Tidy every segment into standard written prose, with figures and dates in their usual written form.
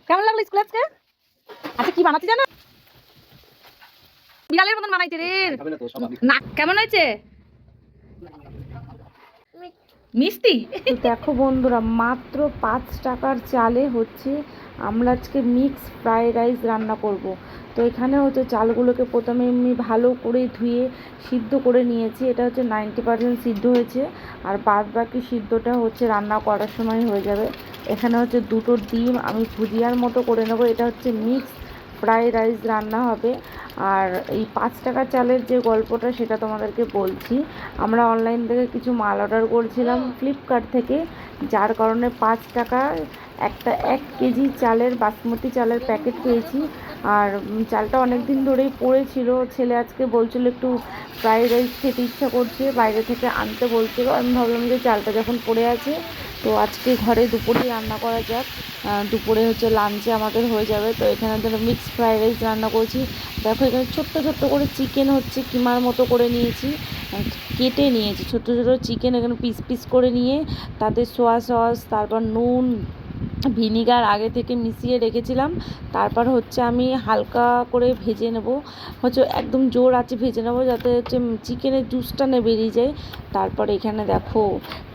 কেমন লাগলো স্কুল আজকে? আচ্ছা কি বানাচ্ছি জানো? বিড়ালের মতন বানাইছে রে। না কেমন হয়েছে? মিষ্টি। দেখো বন্ধুরা, মাত্র 5 টাকার চালে হচ্ছে আমরা আজকে মিক্স ফ্রাইড রাইস রান্না করব। তো এখানে হচ্ছে চালগুলোকে প্রথমে আমি ভালো করে ধুয়ে সিদ্ধ করে নিয়েছি। এটা হচ্ছে 90% সিদ্ধ হয়েছে, আর বাদ বাকি সিদ্ধটা হচ্ছে রান্না করার সময় হয়ে যাবে। এখানে হচ্ছে 2টো ডিম আমি ভুজিয়ার মতো করে নেবো। এটা হচ্ছে মিক্স ফ্রাইড রাইস রান্না হবে। আর এই 5 টাকার চালের যে গল্পটা সেটা তোমাদেরকে বলছি। আমরা অনলাইন থেকে কিছু মাল অর্ডার করেছিলাম ফ্লিপকার্ট থেকে, যার কারণে 5 টাকার একটা 1 কেজি চালের বাসমতি চালের প্যাকেট পেয়েছি। আর চালটা অনেক দিন ধরেই পড়েছিল। ছেলে আজকে বলছিল একটু ফ্রাইড রাইস খেতে ইচ্ছা করছে, বাইরে থেকে আনতে বলছিল। আমি ভাবলাম যে চালটা যখন পড়ে আছে তো আজকে ঘরে দুপুরেই রান্না করা যাক। দুপুরে হচ্ছে লাঞ্চে আমাদের হয়ে যাবে। তো এখানে ধরো মিক্স ফ্রাইড রাইস রান্না করছি। দেখো এখানে ছোট্ট ছোট্ট করে চিকেন হচ্ছে কিমার মতো করে নিয়েছি, কেটে নিয়েছি ছোট ছোট চিকেন। এখানে পিস পিস করে নিয়ে তাতে সোয়া সস, তারপর নুন, ভিনিগার আগে থেকে মিশিয়ে রেখেছিলাম। তারপর হচ্ছে আমি হালকা করে ভেজে নেব, হচ্ছে একদম জোর আছে ভেজে নেব যাতে হচ্ছে চিকেনের জুসটা না বেরিয়ে যায়। তারপর এখানে দেখো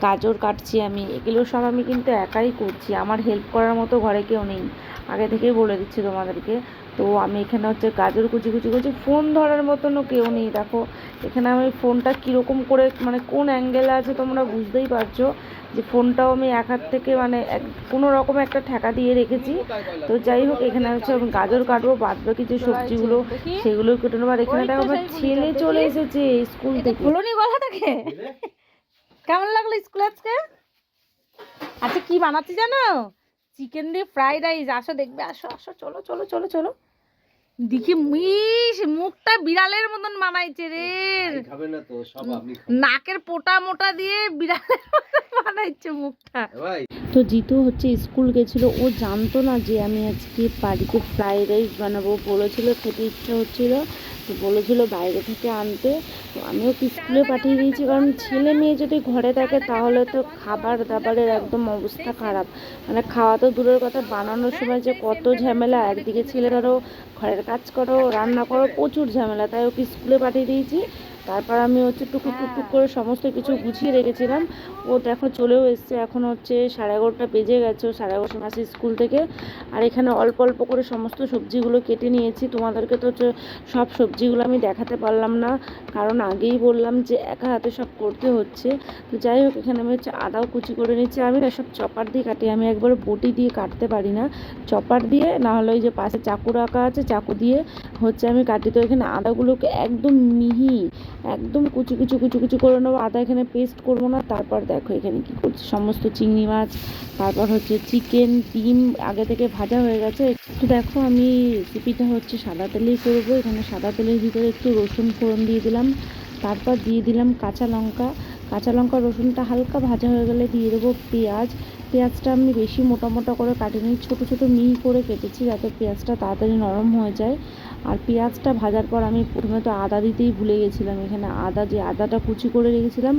গাজর কাটছি আমি। এগুলো সব আমি কিন্তু একাই করছি, আমার হেল্প করার মতো ঘরে কেউ নেই, আগে থেকেই বলে দিচ্ছি তোমাদেরকে। তো আমি এখানে হচ্ছে গাজর কুচি কুচি করছি। ফোন ধরার মতনও কেউ নেই। দেখো এখানে আমি ফোনটা কীরকম করে মানে কোন অ্যাঙ্গেলে আছে তোমরা বুঝতেই পারছো যে ফোনটাও আমি এক হাত থেকে মানে কোনো রকম একটা ঠেকা দিয়ে রেখেছি। তো যাই হোক, এখানে হচ্ছে আমি গাজর কাটবো, বাদ বাকি যে সবজিগুলো সেগুলো কেটে নেবো। আর এখানে দেখো আমার ছেলে চলে এসেছে স্কুল থেকে। হলোনি গলাটাকে। কেমন লাগলো স্কুল আজকে? আচ্ছা কি বানাচ্ছি জানো? চিকেন দিয়ে ফ্রাইড রাইস। আসো দেখবে, আসো আসো, চলো চলো চলো চলো। দেখি মুখটা বিড়ালের মতন বানাইছে রে। নাকের পোটা মোটা দিয়ে বিড়ালের মতন বানাইছে মুখটা। তো জিতু হচ্ছে স্কুল গেছিলো, ও জানতো না যে আমি আজকে বাড়িতে ফ্রাইড রাইস বানাবো। বলেছিল খেতে ইচ্ছা হচ্ছিলো, তো বলেছিল বাইরে থেকে আনতে। তো আমিও স্কুলে পাঠিয়ে দিয়েছি, কারণ ছেলে মেয়ে যদি ঘরে থাকে তাহলে তো খাবার দাবারের একদম অবস্থা খারাপ। মানে খাওয়া তো দূরের কথা, বানানোর সময় যে কত ঝামেলা। একদিকে ছেলেটারও ঘরের কাজ করো, রান্না করো, প্রচুর ঝামেলা। তাই ওকে স্কুলে পাঠিয়ে দিয়েছি। তারপর আমি হচ্ছে টুকুক টুকটুক করে সমস্ত কিছু গুছিয়ে রেখেছিলাম। ও দেখো চলেও এসছে, এখন হচ্ছে 11:30 বেজে গেছে, 11:30 মাসে স্কুল থেকে। আর এখানে অল্প অল্প করে সমস্ত সবজিগুলো কেটে নিয়েছি। তোমাদেরকে তো সব সবজিগুলো আমি দেখাতে পারলাম না, কারণ আগেই বললাম যে একা হাতে সব করতে হচ্ছে। তো যাই হোক, এখানে আমি হচ্ছে আদাও কুচি করে নিচ্ছি। আমি না সব চপার দিয়ে কাটি, আমি একবার বটি দিয়ে কাটতে পারি না। চপার দিয়ে, না হলে ওই যে পাশে চাকু রাখা আছে, চাকু দিয়ে হচ্ছে আমি কাটি। তো এখানে আদাগুলোকে একদম মিহি একদম কুচি কুচি কুচি কুচি করে নেবো। আদা এখানে পেস্ট করবো না। তারপর দেখো এখানে কি করছি, সমস্ত চিংড়ি মাছ, তারপর হচ্ছে চিকেন, ডিম আগে থেকে ভাজা হয়ে গেছে। তো দেখো আমি রেসিপিটা হচ্ছে সাদা তেলেই করবো। এখানে সাদা তেলের ভিতরে একটু রসুন ফোড়ন দিয়ে দিলাম, তারপর দিয়ে দিলাম কাঁচা লঙ্কা। কাঁচা লঙ্কা রসুনটা হালকা ভাজা হয়ে গেলে দিয়ে দেবো পেঁয়াজ। পেঁয়াজটা আমি বেশি মোটা মোটা করে কাটিনি, ছোটো ছোটো মিহি করে কেটেছি যাতে পেঁয়াজটা তাড়াতাড়ি নরম হয়ে যায়। আর পেঁয়াজটা ভাজার পর আমি প্রথমে তো আদা দিতেই ভুলে গেছিলাম। এখানে আদাটা কুচি করে রেখেছিলাম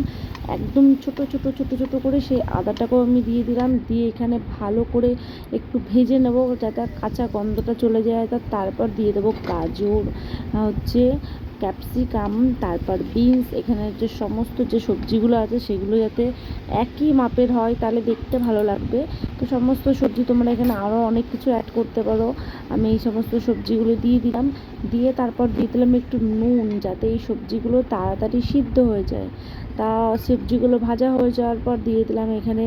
একদম ছোট ছোট ছোট ছোট করে, সেই আদাটাকেও আমি দিয়ে দিলাম। দিয়ে এখানে ভালো করে একটু ভেজে নেব যাতে কাঁচা গন্ধটা চলে যায়। তারপর দিয়ে দেবো গাজর, হচ্ছে ক্যাপসিকাম, তারপর বিনস। এখানে যে সমস্ত যে সবজিগুলো আছে সেগুলো যাতে একই মাপের হয় তাহলে দেখতে ভালো লাগবে। তো সমস্ত সবজি তোমরা এখানে আরও অনেক কিছু অ্যাড করতে পারো। আমি এই সমস্ত সবজিগুলো দিয়ে দিলাম। দিয়ে তারপর দিয়ে দিলাম একটু নুন, যাতে এই সবজিগুলো তাড়াতাড়ি সিদ্ধ হয়ে যায়। তা সবজিগুলো ভাজা হয়ে যাওয়ার পর দিয়ে দিলাম এখানে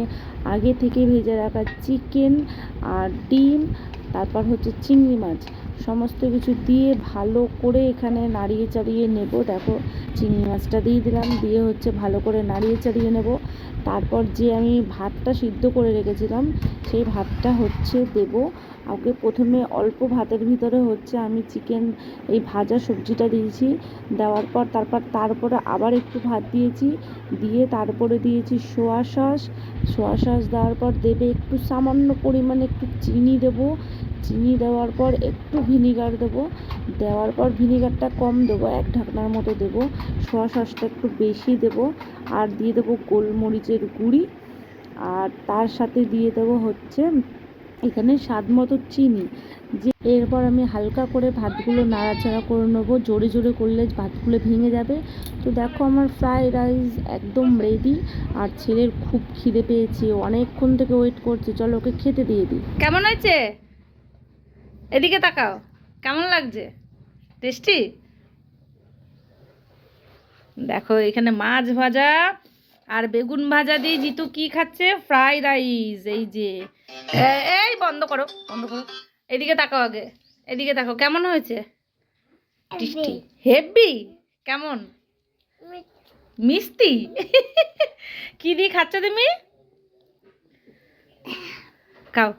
আগে থেকে ভেজে রাখা চিকেন আর ডিম, তারপর হচ্ছে চিংড়ি মাছ। সমস্ত কিছু দিয়ে ভালো করে এখানে নাড়িয়ে চাড়িয়ে নেব। দেখো চিংড়ি মাছটা দিয়ে দিলাম, দিয়ে হচ্ছে ভালো করে নাড়িয়ে চাড়িয়ে নেব। তারপর যে আমি ভাতটা সিদ্ধ করে রেখেছিলাম সেই ভাতটা হচ্ছে দেব। ওকে প্রথমে অল্প ভাতের ভিতরে হচ্ছে আমি চিকেন এই ভাজা সবজিটা দিয়েছি। দেওয়ার পর তারপরে আবার একটু ভাত দিয়েছি, দিয়ে তারপরে দিয়েছি সোয়া সস। দেওয়ার পর দেবে একটু সামান্য পরিমাণে একটু চিনি দেবো। চিনি দেওয়ার পর একটু ভিনিগার দেবো। দেওয়ার পর ভিনিগারটা কম দেবো, 1 ঢাকনার মতো দেবো। সোয়া সসটা একটু বেশি দেবো। আর দিয়ে দেবো গোলমরিচের গুঁড়ি। আর তার সাথে দিয়ে দেবো হচ্ছে এখানে স্বাদ মতো চিনি, যে এরপর আমি হালকা করে ভাতগুলো নাড়াচাড়া করে নেবো, জোরে জোরে করলে ভাতগুলো ভেঙে যাবে। তো দেখো আমার ফ্রাইড রাইস একদম রেডি। আর ছেলের খুব খিদে পেয়েছে, অনেকক্ষণ থেকে ওয়েট করছে, চলো ওকে খেতে দিয়ে দিই। কেমন হয়েছে? এদিকে তাকাও, কেমন লাগছে? টেস্টি? দেখো এখানে মাছ ভাজা আর বেগুন ভাজা দিয়ে জিতু কি খাচ্ছে? Fried rice. এই যে এই বন্ধ করো, বন্ধ করো। এদিকে তাকাও আগে, এদিকে তাকাও, কেমন হয়েছে? টেস্টি? হেভি? কেমন? মিষ্টি? কি দিয়ে খাচ্ছ তুমি? খাও।